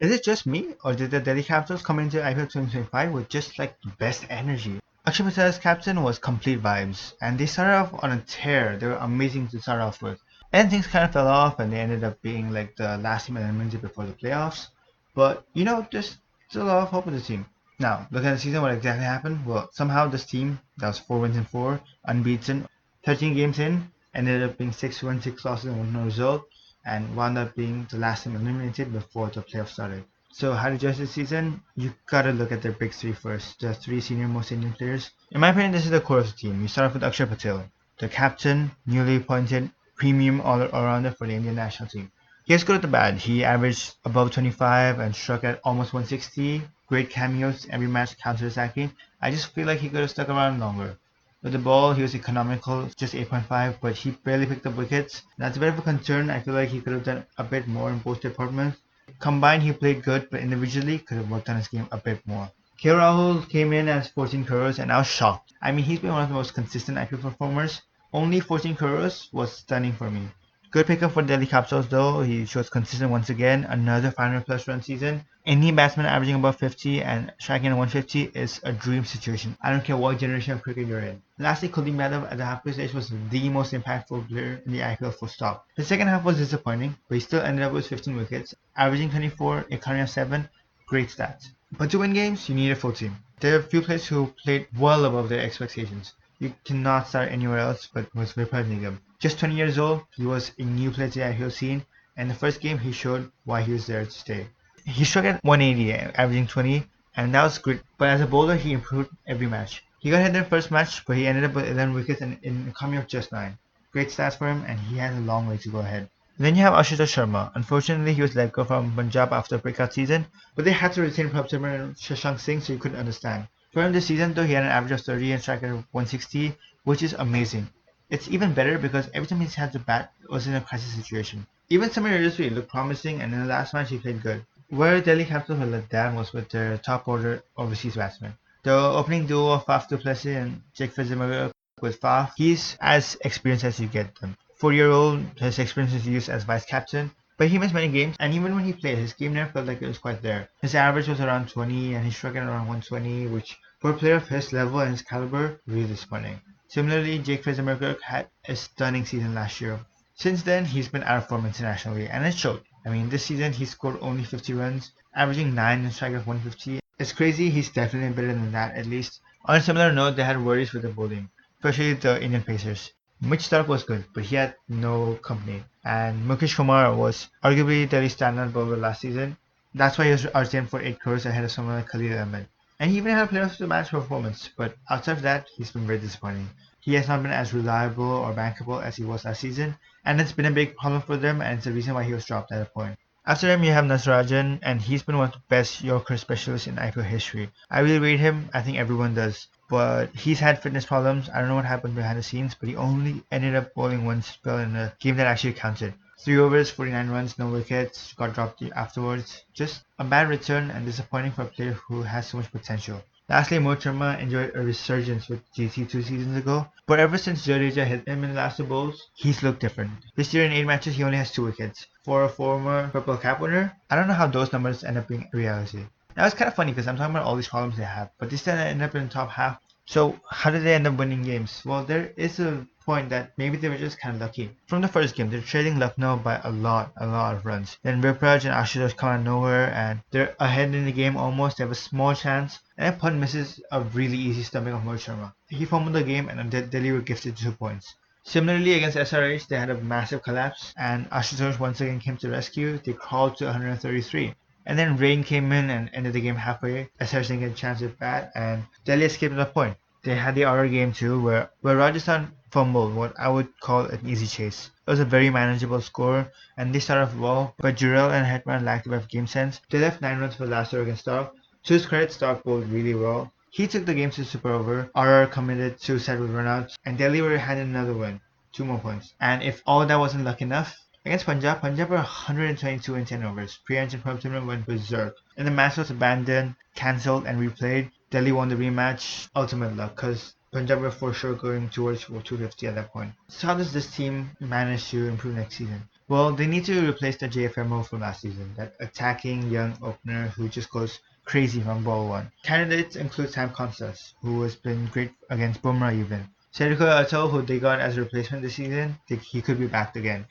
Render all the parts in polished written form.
Is it just me, or did the Delhi Capitals come into IPL 2025 with just like the best energy? Akshay Patel's captain was complete vibes, and they started off on a tear. They were amazing to start off with. And things kind of fell off, and they ended up being like the last team eliminated before the playoffs. But there's still a lot of hope in the team. Now, looking at the season, what exactly happened? Well, somehow this team that was 4 wins and 4, unbeaten, 13 games in, ended up being 6 wins, 6 losses, and 1 no result, and wound up being the last team eliminated before the playoffs started. So how to judge this season? You gotta look at their big three first, the three senior most Indian players. In my opinion, this is the core of the team. You start off with Akshar Patel, the captain, newly appointed premium all-rounder for the Indian national team. He was good at the bat. He averaged above 25 and struck at almost 160. Great cameos, every match counter-attacking. I just feel like he could have stuck around longer. With the ball, he was economical, just 8.5, but he barely picked up wickets. That's a bit of a concern. I feel like he could have done a bit more in both departments. Combined, he played good, but individually could have worked on his game a bit more. KL Rahul came in as 14 crores, and I was shocked. I mean, he's been one of the most consistent IPL performers. Only 14 crores was stunning for me. Good pickup for Delhi Capitals though. He shows consistent once again. Another 500 plus run season. Any batsman averaging above 50 and striking at 150 is a dream situation. I don't care what generation of cricket you're in. Lastly, Kuldeep Yadav at the halfway stage was the most impactful player in the IPL full stop. The second half was disappointing, but he still ended up with 15 wickets, averaging 24, a carry of 7. Great stats. But to win games, you need a full team. There are a few players who played well above their expectations. You cannot start anywhere else but with Vippi. Just 20 years old, he was a new player to the IPL scene, and the first game he showed why he was there to stay. He struck at 180, averaging 20, and that was great. But as a bowler, he improved every match. He got hit in the first match, but he ended up with 11 wickets and in coming of just 9. Great stats for him, and he has a long way to go ahead. Then you have Ashutosh Sharma. Unfortunately, he was let go from Punjab after a breakout season, but they had to retain Prabhsimran and Shashank Singh, so you couldn't understand. For him this season, though, he had an average of 30 and strike at 160, which is amazing. It's even better because every time he's had to bat, it was in a crisis situation. Even Samir Rizvi looked promising, and in the last match, he played good. Where Delhi Capitals were let down was with their top order overseas batsmen. The opening duo of Faf du Plessis and Faf-McGurk with Faf, he's as experienced as you get them. 4-year-old, his experience is used as vice captain, but he missed many games, and even when he played, his game never felt like it was quite there. His average was around 20, and he struck at around 120, which for a player of his level and his caliber, really disappointing. Similarly, Faf-McGurk had a stunning season last year. Since then, he's been out of form internationally, and it showed. I mean, this season he scored only 50 runs, averaging 9 and strike of 150. It's crazy, he's definitely better than that at least. On a similar note, they had worries with the bowling, especially the Indian Pacers. Mitch Stark was good, but he had no company. And Mukesh Kumar was arguably Delhi's standout bowler last season. That's why he was RTM for 8 crores ahead of someone like Khalil Ahmed. And he even had a player of the match performance, but outside of that, he's been very disappointing. He has not been as reliable or bankable as he was last season, and it's been a big problem for them, and it's the reason why he was dropped at a point. After him, you have Nasrajan, and he's been one of the best Yorker specialists in IPL history. I really rate him, I think everyone does. But he's had fitness problems. I don't know what happened behind the scenes, but he only ended up bowling one spell in a game that actually counted. 3 overs, 49 runs, no wickets, got dropped afterwards. Just a bad return and disappointing for a player who has so much potential. Lastly, Mohit Sharma enjoyed a resurgence with GT 2 seasons ago, but ever since Jadeja hit him in the last 2 bowls, he's looked different. This year in 8 matches, he only has 2 wickets. For a former purple cap winner, I don't know how those numbers end up being reality. Now it's kind of funny because I'm talking about all these problems they have, but this time they end up in the top half. So how did they end up winning games? Well, there is a point that maybe they were just kind of lucky. From the first game, they're trailing Lucknow by a lot of runs. Then Vipraj and Ashutosh come out of nowhere and they're ahead in the game almost. They have a small chance, and then Punt misses a really easy stumping of Mohit Sharma. He fumbled the game, and Delhi were gifted 2 points. Similarly, against SRH, they had a massive collapse, and Ashutosh once again came to rescue. They crawled to 133. And then rain came in and ended the game halfway. SRH didn't get a chance at bat, and Delhi escaped at a point. They had the other game too, where Rajasthan fumbled what I would call an easy chase. It was a very manageable score, and they started off well, but Jurel and Hetman lacked a bit of game sense. They left 9 runs for the last over against Stark. To his credit, Stark bowled really well. He took the game to super over. RR committed suicide with runouts, and Delhi were handed another win. 2 more points. And if all that wasn't luck enough, against Punjab were 122 in 10 overs. Priyansh and Prabhsimran went berserk. And the match was abandoned, cancelled, and replayed. Delhi won the rematch. Ultimate luck, because Punjab were for sure going towards 250 at that point. So how does this team manage to improve next season? Well, they need to replace the JFMO from last season, that attacking young opener who just goes crazy from ball one. Candidates include Sam Constas, who has been great against Bumrah even. Sergio Ato, who they got as a replacement this season, he could be backed again.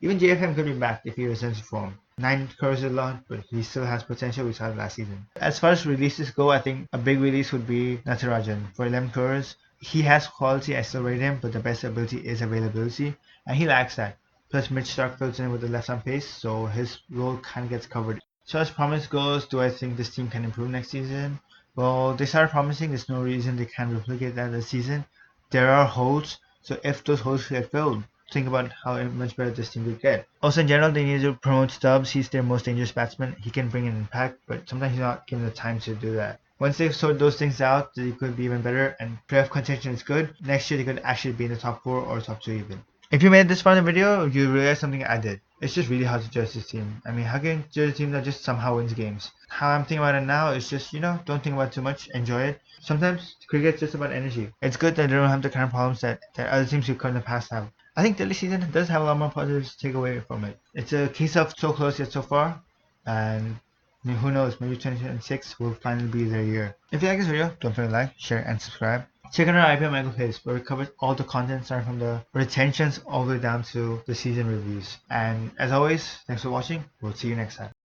Even JFM could be backed if he returns to form. 9 crores is a lot, but he still has potential we saw last season. As far as releases go, I think a big release would be Natarajan for 11 crores. He has quality, I still rate him, but the best ability is availability, and he lacks that. Plus Mitch Stark fills in with the left arm pace, so his role kind of gets covered. So as promise goes, do I think this team can improve next season? Well, they started promising, there's no reason they can't replicate that this season. There are holes, so if those holes get filled, think about how much better this team could get. Also in general, they need to promote Stubbs. He's their most dangerous batsman. He can bring an impact, but sometimes he's not given the time to do that. Once they sort those things out, they could be even better, and playoff contention is good. Next year they could actually be in the top 4 or top 2 even. If you made it this far in the video, you realize something I did. It's just really hard to judge this team. I mean, how can you judge a team that just somehow wins games? How I'm thinking about it now is just, don't think about it too much, enjoy it. Sometimes cricket's just about energy. It's good that they don't have the kind of problems that other teams who come in the past have. I think Delhi season does have a lot more positives to take away from it. It's a case of so close yet so far, and who knows, maybe 2026 will finally be their year. If you like this video, don't forget to like, share, and subscribe. Check out our IPL Mega playlist where we cover all the content starting from the retentions all the way down to the season reviews. And as always, thanks for watching. We'll see you next time.